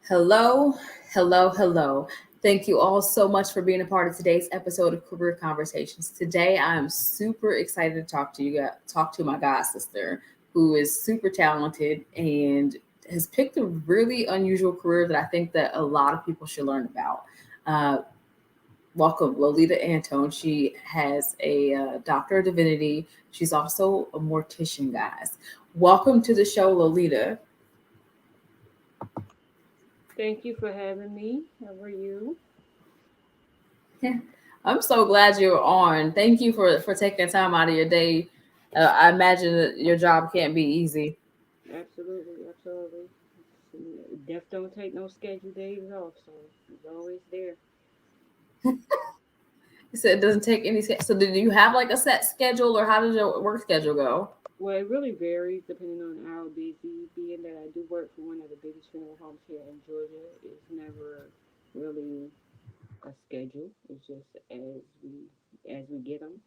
Hello, hello, hello. Thank you all so much for being a part of today's episode of Career Conversations. Today, I am super excited to talk to my god sister, who is super talented and has picked a really unusual career that I think that a lot of people should learn about. Uh, Welcome, Lolita Antone. She has a doctor of divinity. She's also a mortician, guys. Welcome to the show, Lolita. Thank you for having me. How are you? I'm so glad you're on. Thank you for taking time out of your day. I imagine that your job can't be easy. Absolutely, absolutely. Death don't take no scheduled days off, so it's always there. You said it doesn't take any. So, did you have like a set schedule, or how did your work schedule go? Well, it really varies depending on how busy. Being that I do work for one of the biggest funeral homes here in Georgia, it's never really a schedule. It's just as we get them.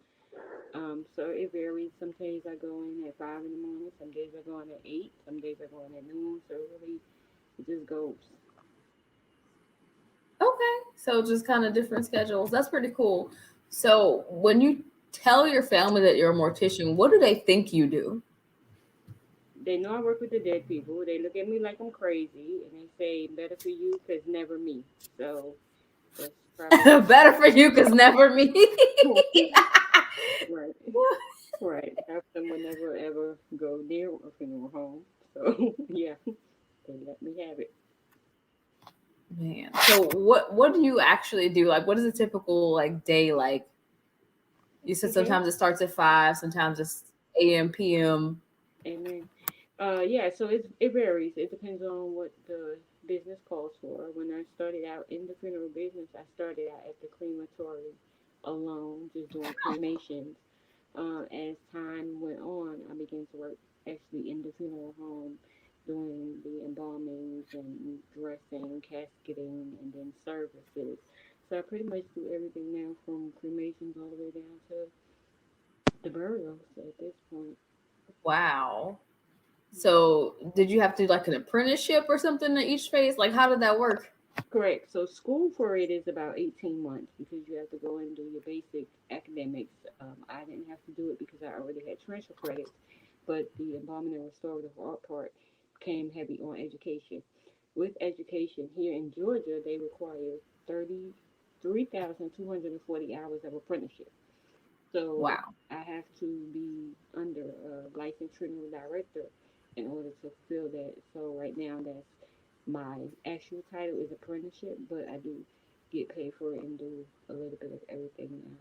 So it varies. Some days I go in at 5 in the morning. Some days I go in at 8. Some days I go in at noon. So it just goes. Okay, so just kind of different schedules. That's pretty cool. So, when you tell your family that you're a mortician, what do they think you do? They know I work with the dead people. They look at me like I'm crazy, and they say, "Better for you, cause never me." So that's probably Better for you, cause never me. right. Right. Have them would never ever go near a funeral home. So yeah, they let me have it. Man, so what do you actually do? Like, what is a typical like day like? You said Okay. sometimes it starts at 5, sometimes it's a.m., p.m. Amen. Yeah. So it varies. It depends on what the business calls for. When I started out in the funeral business, I started out at the crematory alone, just doing cremations. As time went on, I began to work actually in the funeral home, doing the embalmings and dressing, casketing, and then services. So I pretty much do everything now from cremations all the way down to the burials at this point. Wow. So did you have to do like an apprenticeship or something at each phase? Like, how did that work? Correct. So school for it is about 18 months because you have to go and do your basic academics. I didn't have to do it because I already had transfer credits, but the embalming and restorative art part came heavy on education. With education here in Georgia, they require 33,240 hours of apprenticeship. So Wow. I have to be under a licensed funeral director in order to fulfill that. So right now, that's my actual title is apprenticeship, but I do get paid for it and do a little bit of everything now.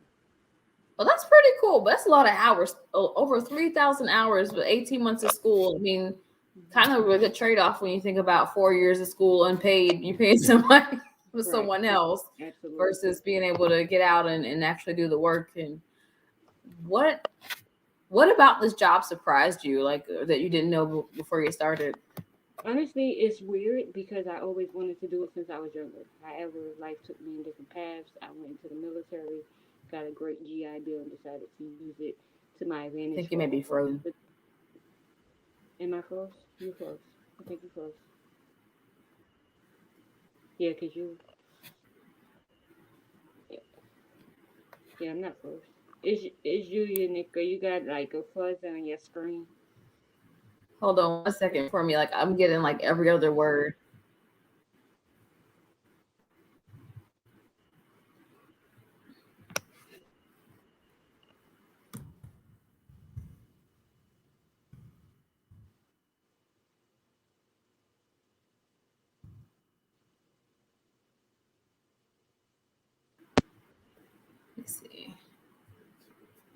Well, that's pretty cool. But that's a lot of hours. Over 3,000 hours with 18 months of school. I mean, Hmm. kind of a good trade off when you think about 4 years of school unpaid. You paying somebody with Right. someone else Absolutely. versus being able to get out and actually do the work. And what what about this job surprised you, like that you didn't know before you started? Honestly, it's weird because I always wanted to do it since I was younger. However, life took me in different paths. I went into the military, got a great GI Bill, and decided to use it to my I advantage think you may be for. frozen. Am I close? You close. I think you close. Yeah, cause you. Yeah, yeah, I'm not close. Is you Unica? You got like a fuzz on your screen. Hold on 1 second for me. Like I'm getting like every other word. Let me see.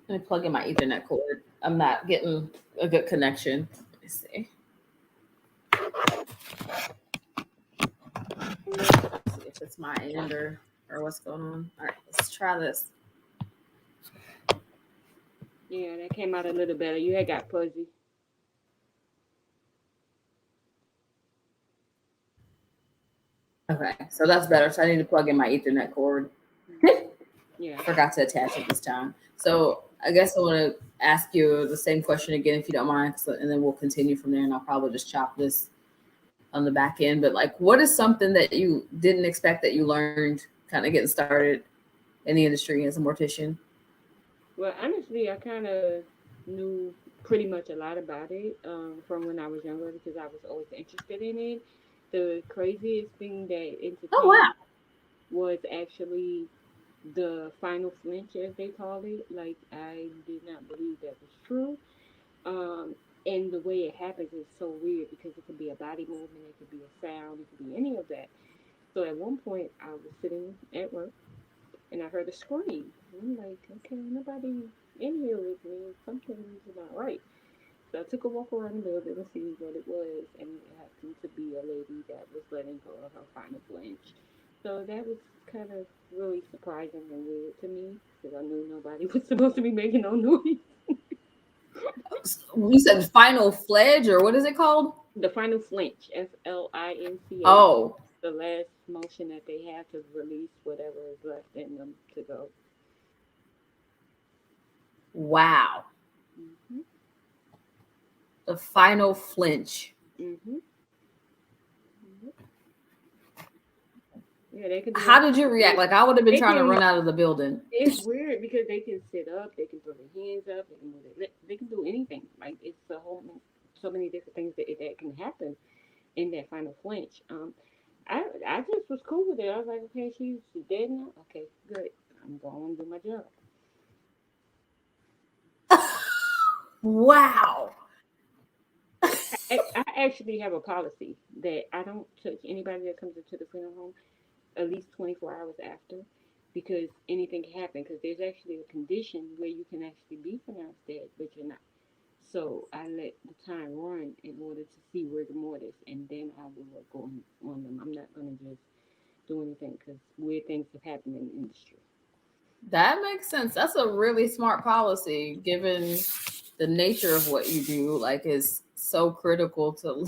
Let me plug in my Ethernet cord. I'm not getting a good connection. Let me see. See if it's my end or what's going on. All right, let's try this. Yeah, that came out a little better. You had got fuzzy. Okay, so that's better. So I need to plug in my Ethernet cord. Hmm. Yeah. Forgot to attach it this time. So I guess I want to ask you the same question again, if you don't mind, and then we'll continue from there. And I'll probably just chop this. on the back end. But like, what is something that you didn't expect that you learned kind of getting started in the industry as a mortician? Well, honestly, I kind of knew pretty much a lot about it from when I was younger because I was always interested in it. The craziest thing that Oh wow. entertained me was actually the final flinch, as they call it. Like, I did not believe that was true. Um, and the way it happens is so weird because it could be a body movement, it could be a sound, it could be any of that. So at one point, I was sitting at work and I heard a scream. And I'm like, okay, nobody in here with me. Something's not right. So I took a walk around the building to see what it was, and it happened to be a lady that was letting go of her final flinch. So that was kind of really surprising and weird to me because I knew nobody was supposed to be making no noise. You said final fledge, or what is it called? The final flinch, FLINCH, Oh, the last motion that they have to release whatever is left in them to go. wow. Hmm. The final flinch. Hmm. Yeah, they can do How all. did you react? Like I would have been They trying to can. run out of the building. It's weird because they can sit up, they can throw their hands up, they can move their they can do anything. Like it's a whole so many different things that can happen in that final flinch. I just was cool with it. I was like, okay, she's dead now. Okay, good. I'm going to do my job. Wow. I actually have a policy that I don't touch anybody that comes into the funeral home at least 24 hours after because anything can happen because there's actually a condition where you can actually be pronounced dead, but you're not. So I let the time run in order to see rigor mortis, and then I will work on them. I'm not gonna just do anything because weird things have happened in the industry. That makes sense. That's a really smart policy given the nature of what you do. Like is so critical to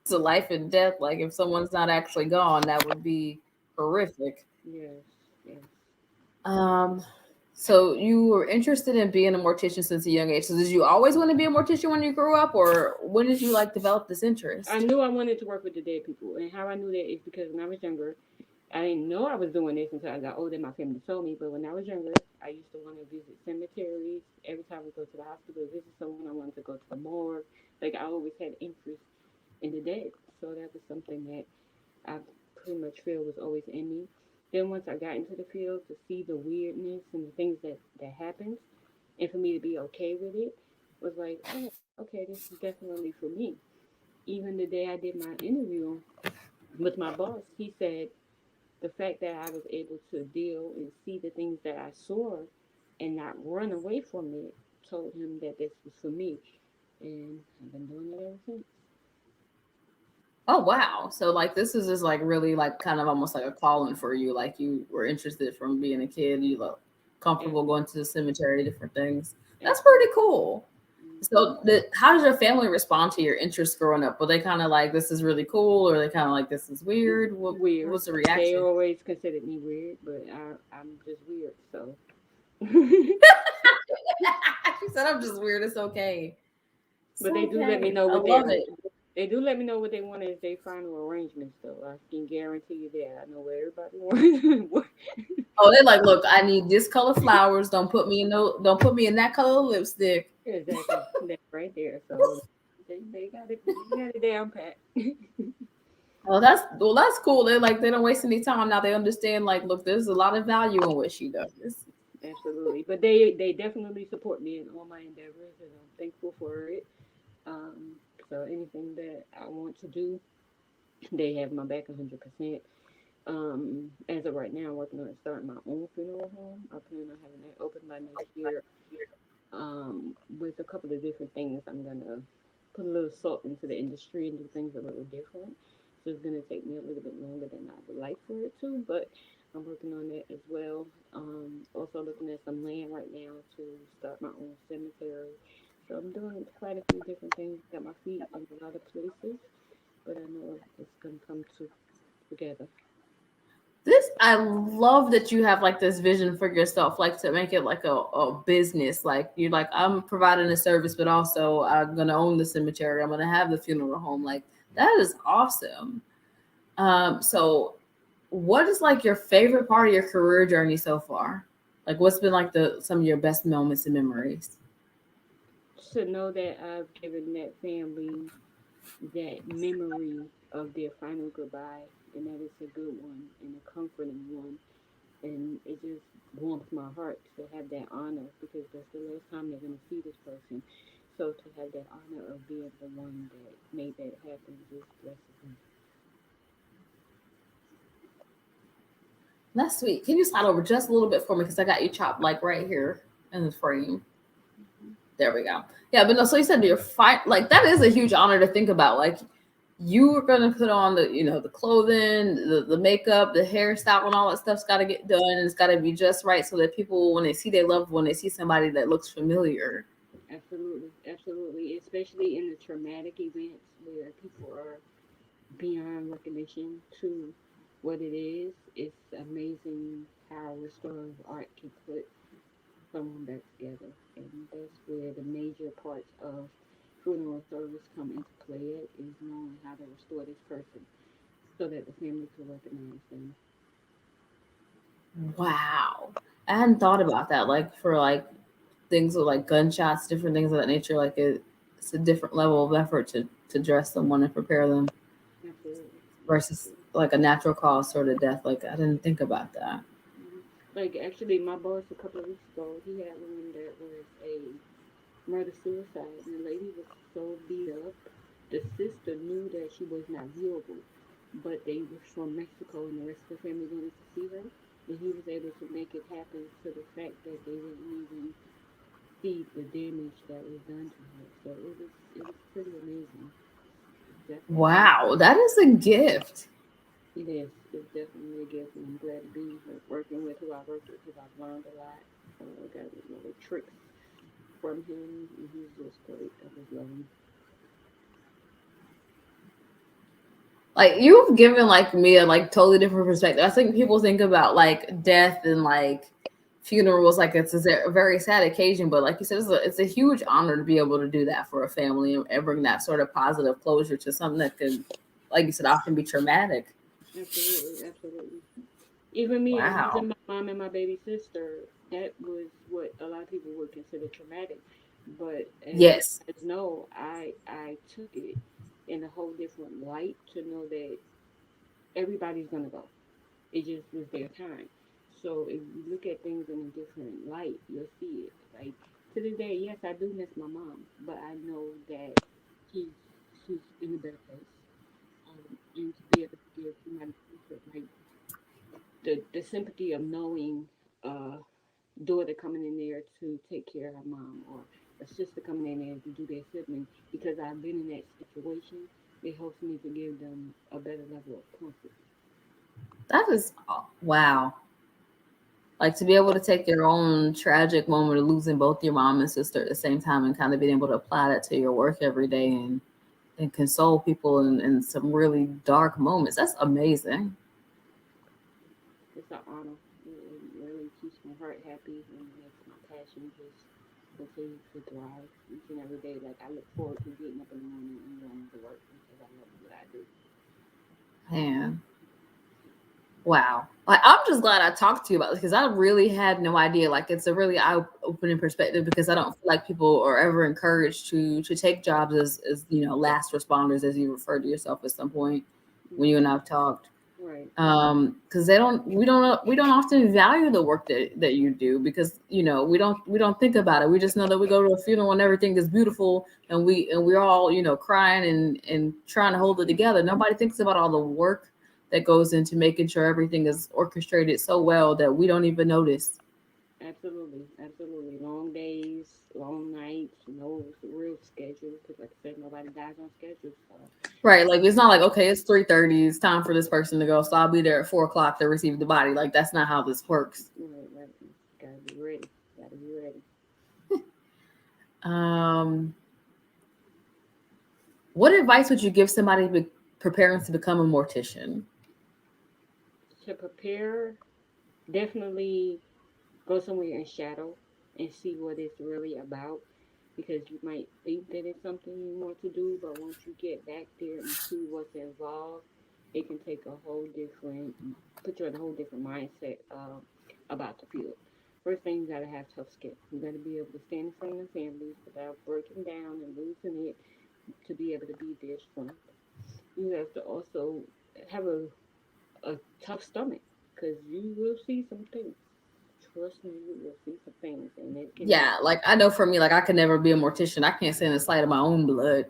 to life and death. Like if someone's not actually gone, that would be horrific. Yes, yes. Um, so you were interested in being a mortician since a young age. So did you always want to be a mortician when you grew up, or when did you like develop this I interest? knew I wanted to work with the dead people, and how I knew that is because when I was younger, I didn't know I was doing this until I got older. My family told me, but when I was younger, I used to want to visit cemeteries. Every time we go to the hospital, visit someone, I wanted to go to the morgue. Like I always had interest in the dead, so that was something that I pretty much feel was always in me. Then once I got into the field to see the weirdness and the things that happens, and for me to be okay with it, was like, oh, okay, this is definitely for me. Even the day I did my interview with my boss, he said the fact that I was able to deal and see the things that I saw and not run away from it told him that this was for me, and I've been doing it ever since. Oh wow. So like this is just like really like kind of almost like a calling for you. Like you were interested from being a kid, you like comfortable going to the cemetery, different things. That's pretty Absolutely. cool. Hmm. So how did your family respond to your interest growing up? Were they kind of like this is really cool, or they kind of like this is weird? What Weird. was the They reaction? always considered me weird, but I'm just weird. So, She said I'm just weird. It's okay. It's but they do let me okay. know I what love it. they do let me know what they want as their final arrangements. Though I can guarantee you that I know what everybody wants. Oh, they're like, look, I need this color flowers. Don't put me in that color lipstick. Exactly, that right there. So they got it down pat. That's cool. They're like they don't waste any time. Now they understand. Like, look, there's a lot of value in what she does. Absolutely, but they definitely support me in all my endeavors, and I'm thankful for it. Um, so anything that I want to do, they have my back 100%. As of right now, I'm working on starting my own funeral home. I plan on having that open by next year. With a couple of different things, I'm gonna put a little salt into the industry and do things a little different. So it's gonna take me a little bit longer than I would like for it to, but I'm working on that as well. Also looking at some land right now to start my own cemetery. So I'm doing quite a few different things. Got my feet in a lot of places, but I know it's gonna come together. This I love that you have like this vision for yourself, like to make it like a business. Like you're like, I'm providing a service, but also I'm gonna own the cemetery. I'm gonna have the funeral home. Like That is awesome. So what is like your favorite part of your career journey so far? Like what's been like the some of your best moments and memories? To know that I've given that family that memory of their final goodbye, and that it's a good one and a comforting one. And it just warms my heart to have that honor because that's the last time they're going to see this person. So to have that honor of being the one that made that happen just blesses me. That's sweet. Can you slide over just a little bit for me? Because I got you chopped like right here in the frame. Hmm. There we go. Yeah, but no, so you said your fight like that is a huge honor to think about. Like you were gonna put on the the clothing, the makeup, the hairstyle, and all that stuff's got to get done, and it's got to be just right so that people, when they see their loved one, they see somebody that looks familiar. Absolutely, absolutely. Especially in the traumatic events where people are beyond recognition to what it is. It's amazing how restorative art can put someone back together. And that's where the major parts of funeral service come into play at is knowing how to restore this person so that the family can recognize them. Wow, I hadn't thought about that. Like for like things with like gunshots, different things of that nature. Like it's a different level of effort to dress someone and prepare them Absolutely. versus Absolutely. like a natural cause sort of death. Like I didn't think about that. Mhm. Like actually, my boss a couple of weeks ago, he had one that was a murder suicide, and the lady was so beat up. The sister knew that she was not viewable, but they were from Mexico, and the rest of the family wanted to see her, and he was able to make it happen to the fact that they didn't even see the damage that was done to her. So it was pretty amazing. Definitely, Wow, that is a gift. it is. It's definitely a gift, and I'm glad to be working with who I worked with because I've learned a lot. Got little tricks from him, and he's just great. I just love him. Like you've given like me a like totally different perspective. I think people think about like death and like funerals like it's a very sad occasion, but like you said, it's a huge honor to be able to do that for a family and bring that sort of positive closure to something that could, like you said, often be traumatic. Absolutely, absolutely. Even me, as Wow. losing my mom and my baby sister, that was what a lot of people would consider traumatic. But as you Yes. guys know, I took it in a whole different light to know that everybody's gonna go. It just was their time. So if you look at things in a different light, you'll see it. Like to this day, yes, I do miss my mom, but I know that she's she's in a better place. And to be able to give somebody comfort, like the sympathy of knowing daughter coming in there to take care of her mom or a sister coming in there to do their sibling because I've been in that situation, it helps me to give them a better level of comfort. That is wow. Like to be able to take your own tragic moment of losing both your mom and sister at the same time and kind of being able to apply that to your work every day and console people in some really dark moments. That's amazing. It's an honor. It really keeps my heart happy and makes my passion just continue to thrive each and every day. Like I look forward to getting up in the morning and going to work because I love what I do. Man, wow. Like I'm just glad I talked to you about this because I really had no idea. Like it's a really eye-opening perspective because I don't feel like people are ever encouraged to take jobs as last responders, as you referred to yourself at some point when you Hmm. and I've talked. Right. Because we don't often value the work that you do because we don't think about it. We just know that we go to a funeral and everything is beautiful and we're all crying and trying to hold it together. Nobody thinks about all the work that goes into making sure everything is orchestrated so well that we don't even notice. Absolutely, absolutely. Long days, long nights, no real schedule. Because, like I said, nobody dies on schedule. So, Right, like it's not like okay, it's 3:30, it's time for this person to go, so I'll be there at 4 o'clock to receive the body. Like that's not how this works. right, right. Gotta be ready. Gotta be ready. Um, what advice would you give somebody preparing to become a mortician? To prepare, definitely go somewhere in shadow and see what it's really about. because you might think that it's something you want to do, but once you get back there and see what's involved, it can take a whole different, put you in a whole different mindset about the field. First thing, you gotta have tough skin. You gotta be able to stand in front of the families without breaking down and losing it to be able to be their strength. You have to also have a tough stomach because you will see some things. Trust me, you will see some things, and it can be. Yeah, like I know for me, like I could never be a mortician. I can't stand the sight of my own blood,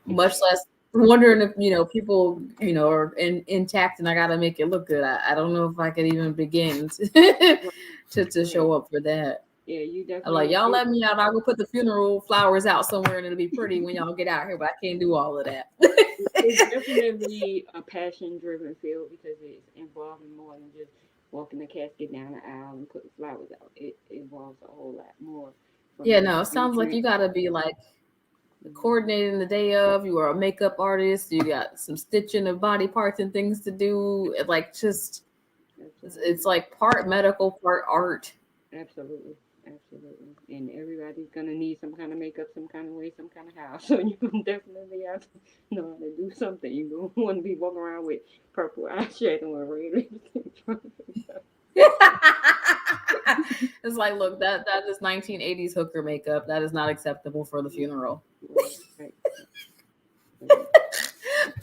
much less wondering if people are intact and I gotta make it look good. I don't know if I could even begin Right, to right. show up for that. Yeah, you I'm definitely like, want y'all you. let me out. I'll go put the funeral flowers out somewhere and it'll be pretty when y'all get out here, but I can't do all of that. It's definitely a passion-driven field because it's involving more than just walking the casket down the aisle and putting flowers out. It involves a whole lot more from Yeah, the no, it sounds like entrance. you gotta be like Mhm. coordinating the day of. You are a makeup artist. You got some stitching of body parts and things to do. Like just it's Absolutely. like part medical, part art. Absolutely, absolutely. And everybody's gonna need some kind of makeup, some kind of way, some kind of how. So you gonna definitely have to know how to do something. You don't want to be walking around with purple eyeshadow and red lipstick. It's like, look, that is 1980s hooker makeup. That is not acceptable for the funeral. Right, right, right.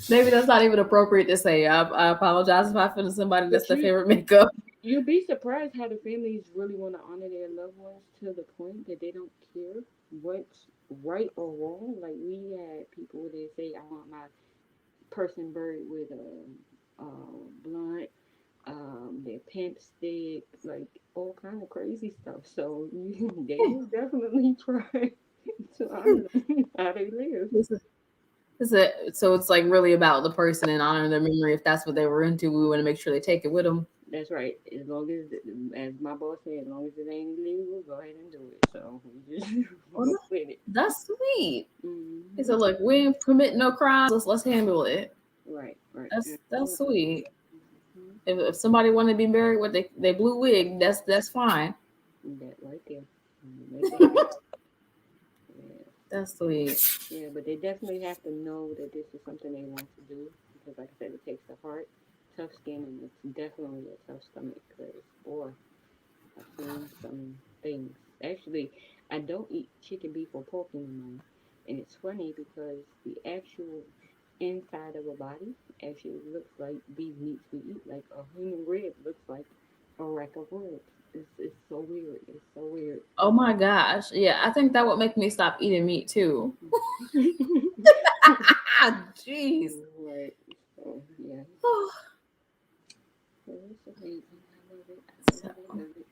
Maybe that's not even appropriate to say. I apologize if I offended somebody that's But their favorite makeup. you'll be surprised how the families really want to honor their loved ones to the point that they don't care what's right or wrong. Like we had people that say, "I want my person buried with a blunt, their pimp stick, like all kind of crazy stuff." So they will definitely try to honor them how they live. This so it's like really about the person and honoring their memory. If that's what they were into, we want to make sure they take it with them. That's right. As long as my boss said, as long as it ain't illegal, go ahead and do it. So we just Well, go with it. that's sweet. He Hmm. said, "Look, we ain't commit no crimes. Let's handle it." Right, right. That's Absolutely. sweet. Hmm. If somebody want to be married with they blue wig, that's fine. That right there. Make it happen. Yeah. That's sweet. Yeah, but they definitely have to know that this is something they want to do because, like I said, it takes the heart, tough skin, and it's definitely a tough stomach. Because, boy, I've seen some things. Actually, I don't eat chicken, beef, or pork anymore. And it's funny because the actual inside of a body actually looks like these meats we eat. Like a human rib looks like a rack of ribs. It's so weird. It's so weird. Oh my gosh. Yeah, I think that would make me stop eating meat too. Ah, jeez. Right. So, yeah. So it's amazing. I love it. I So, love it. Love it.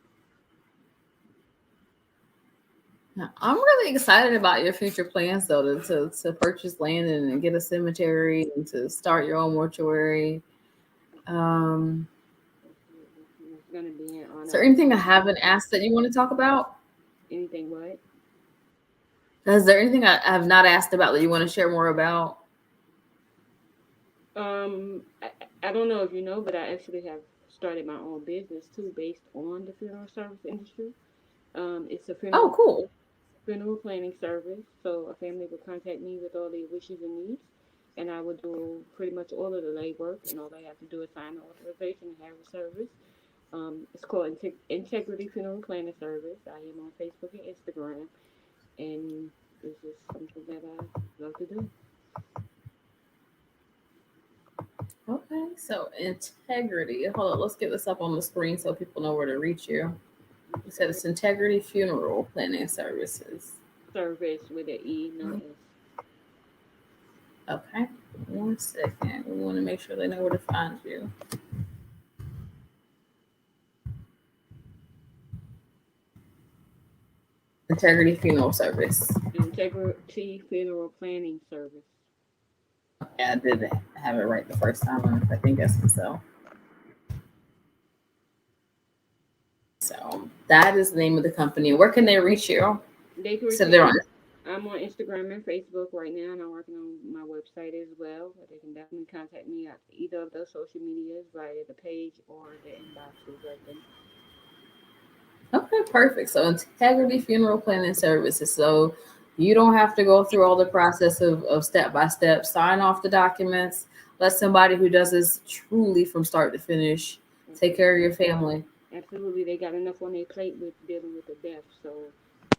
now, I'm really excited about your future plans though to purchase land and get a cemetery and to start your own mortuary. Um, Absolutely. And it's going to be an is honor there of anything I haven't asked that you want to talk about? anything what? Is there anything I have not asked about that you want to share more about? I don't know if you know, but I actually have started my own business too based on the funeral service industry. It's a Oh, cool. funeral planning service. So a family would contact me with all their wishes and needs, and I would do pretty much all of the legwork, and all they have to do is sign the authorization and have a service. It's called Integrity Funeral Planning Service. I am on Facebook and Instagram, and it's just something that I love to do. Okay, so integrity. Hold on, let's get this up on the screen so people know where to reach you. You said it's Integrity Funeral Planning Services. Service with an E, no S. Okay, 1 second. We want to make sure they know where to find you. Integrity Funeral Service. Integrity Funeral Planning Service. Okay, I did have it right the first time. I think that's myself. So that is the name of the company. Where can they reach you? They can reach So me. they're on. I'm on Instagram and Facebook right now, and I'm working on my website as well. But they can definitely contact me at either of those social medias via the page or the inboxes of them. Okay, perfect. So integrity funeral planning services. So you don't have to go through all the process of step by step, sign off the documents. Let somebody who does this truly from start to finish take care of Absolutely. your family. Absolutely. They got enough on their plate with dealing with the death. So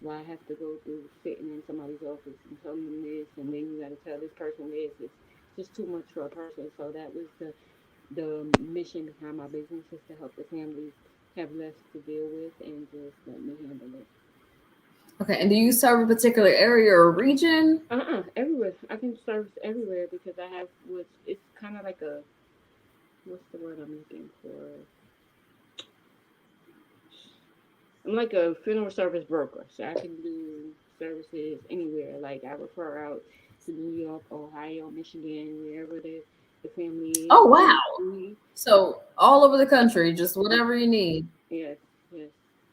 why have to go through sitting in somebody's office and telling them this, and then you got to tell this person this? It's just too much for a person. So that was the mission behind my business, is to help the families have less to deal with and just let me handle it. Okay, and do you serve a particular area or region? Everywhere. I can service everywhere because I have what's, it's kind of like a, what's the word I'm looking for? I'm like a funeral service broker, so I can do services anywhere. Like I refer out to New York, Ohio, Michigan, wherever the family is. Oh wow. Mhm. So all over the country, just whatever you need. Yes, yes.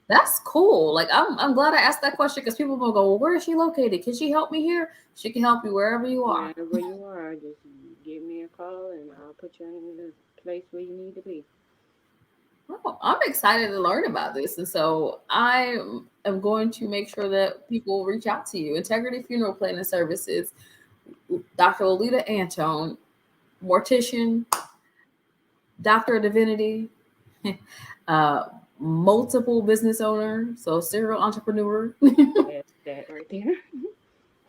That's cool. Like I'm glad I asked that question because people will go, well, where is she located? Can she help me here? She can help you wherever you are. Wherever you are, just give me a call and I'll put you in the place where you need to be. Oh, I'm excited to learn about this. And so I am going to make sure that people reach out to you. Integrity Funeral Planning Services, Dr. Loleita Antone, mortician, doctor of divinity, uh, multiple business owner, so serial entrepreneur. That's that right there.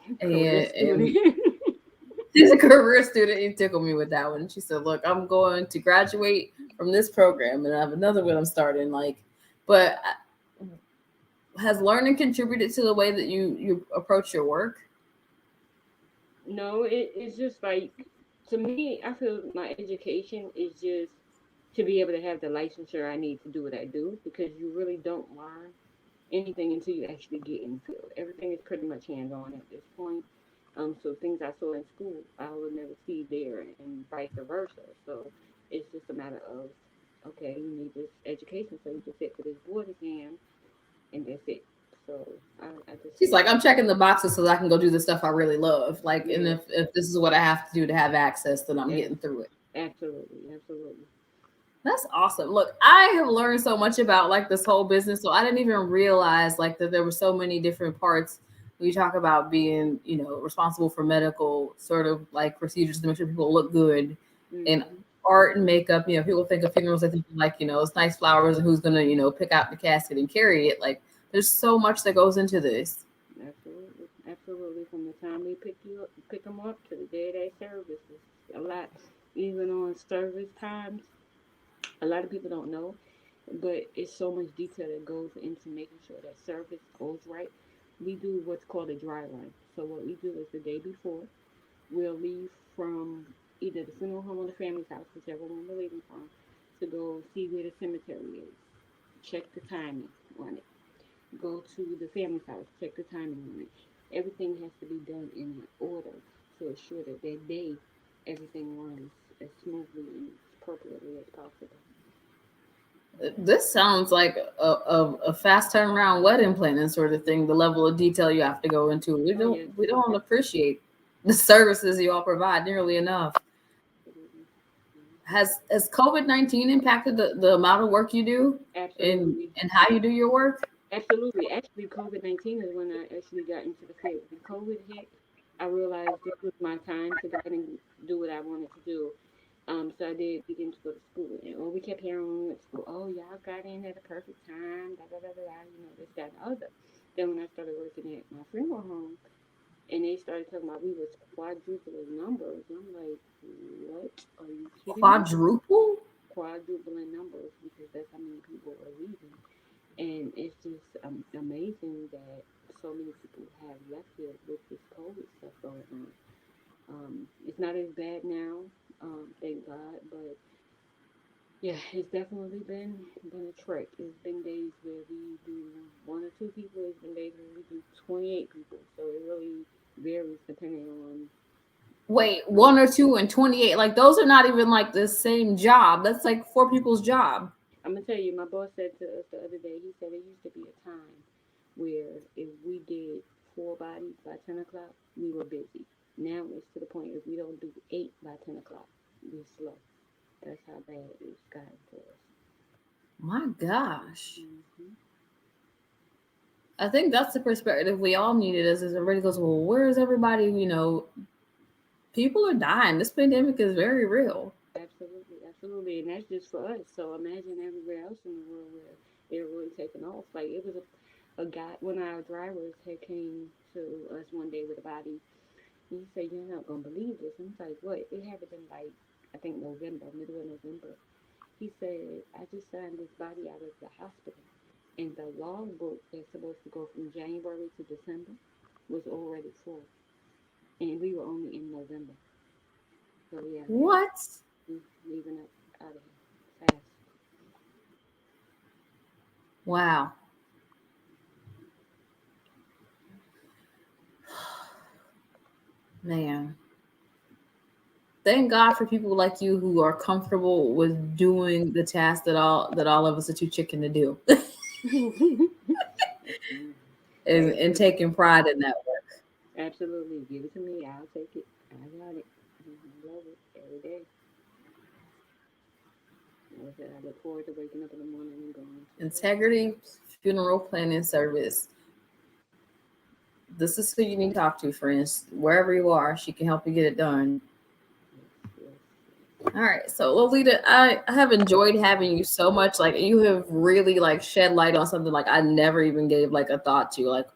and, Career student. and she's a career student. You tickled me with that one. She said, look, I'm going to graduate from this program and I have another one I'm starting. Like, but has learning contributed to the way that you approach your work? No, it's just like, to me, I feel my education is just to be able to have the licensure I need to do what I do, because you really don't learn anything until you actually get in the field. Everything is pretty much hands on at this point. So things I saw in school, I will never see there, and vice versa. So it's just a matter of, okay, you need this education so you can sit for this board exam, and that's it. So I just She's feel like, like, I'm checking the boxes so that I can go do the stuff I really love. Like, and yeah, if this is what I have to do to have access, then I'm yeah, getting through it. absolutely, absolutely. That's awesome. Look, I have learned so much about like this whole business. So I didn't even realize like that there were so many different parts. We talk about being, responsible for medical sort of like procedures to make sure people look good and Hmm. art and makeup. People think of funerals, they think like, it's nice flowers and who's gonna, pick out the casket and carry it. Like there's so much that goes into this. Absolutely, absolutely. From the time we pick them up to the day they service, it's a lot. Even on service times, a lot of people don't know, but it's so much detail that goes into making sure that service goes right. We do what's called a dry run. So what we do is the day before, we'll leave from either the funeral home or the family's house, whichever one we're leaving from, to go see where the cemetery is. Check the timing on it. Go to the family's house, check the timing on it. Everything has to be done in that order to ensure that that day everything runs as smoothly and as appropriately as possible. This sounds like a fast turnaround wedding planning sort of thing. The level of detail you have to go into. We Oh don't yes, we don't appreciate the services you all provide nearly enough. absolutely. Has COVID-19 impacted the amount of work you do Absolutely. and how you do your work? Absolutely. Actually, COVID-19 is when I actually got into the field. When COVID hit, I realized this was my time to go ahead and do what I wanted to do. So I did begin to go to school. And we kept hearing when we went to school, oh, y'all got in at the perfect time, da da da da da, this, that, and the other. Then when I started working at my funeral home, and they started talking about we was quadrupling numbers, I'm like, what? Are you kidding me? Quadruple? Quadrupling numbers, because that's how many people were leaving. And it's just amazing that so many people have left here with this COVID stuff going on. It's not as bad now, thank God, but yeah, it's definitely been a trek. It's been days where we do one or two people. It's been days where we do 28 people. So it really varies depending on. Wait, one or two and 28. Like those are not even like the same job. That's like four people's job. I'm gonna tell you, my boss said to us the other day. He said it used to be a time where if we did 4 bodies by 10 o'clock, we were busy. Now it's to the point if we don't do 8 by 10 o'clock, we're slow. That's how bad it's gotten for us. My gosh. Hmm. I think that's the perspective we all needed as everybody goes, well, where is everybody? People are dying. This pandemic is very real. Absolutely, absolutely, and that's just for us. So imagine everywhere else in the world where they're really taking off. Like it was a guy, one of our drivers had came to us one day with a body. And he said, "You're not gonna believe this." And I was like, "What?" It happened in like I think November, middle of November. He said, "I just signed this body out of the hospital, and the logbook that's supposed to go from January to December was already full, and we were only in November. So yeah, What? he's leaving up out of here fast." Wow. Man. Thank God for people like you who are comfortable with doing the task that all of us are too chicken to do. and Absolutely. taking pride in that work. Absolutely. Give it to me. I'll take it. I got it. I love it every day. Like I said, I look forward to waking up in the morning and going to work. Integrity funeral planning service. This is who you need to talk to, friends. Wherever you are, she can help you get it done. Yes, yes, All right. So Lolita, I have enjoyed having you so much. Like you have really like shed light on something like I never even gave like a thought to. Like,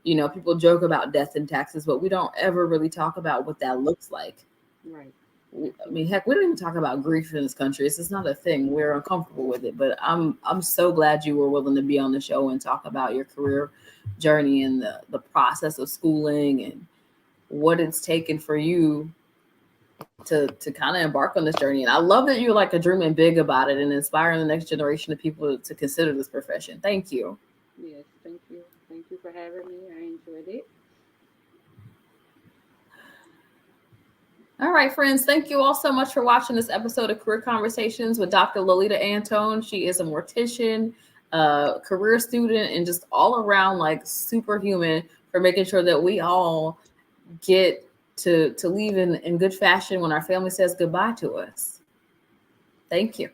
people joke about death and taxes, but we don't ever really talk about what that looks like. yes. Right. I mean, Absolutely. heck, we don't even talk about grief in this country. It's just not a thing. We're uncomfortable with it. But I'm so glad you were willing to be on the show and talk about your career journey and the process of schooling and what it's taken for you to kind of embark on this journey. And I love that you're like a dreaming big about it and inspiring the next generation of people to consider this profession. Thank you. Yes. Thank you. Thank you for having me. I enjoyed it. All right, friends. Thank you all so much for watching this episode of Career Conversations with Dr. Loleita Antone. She is a mortician, career student, and just all around like superhuman for making sure that we all get to leave in good fashion when our family says goodbye to us. Thank you.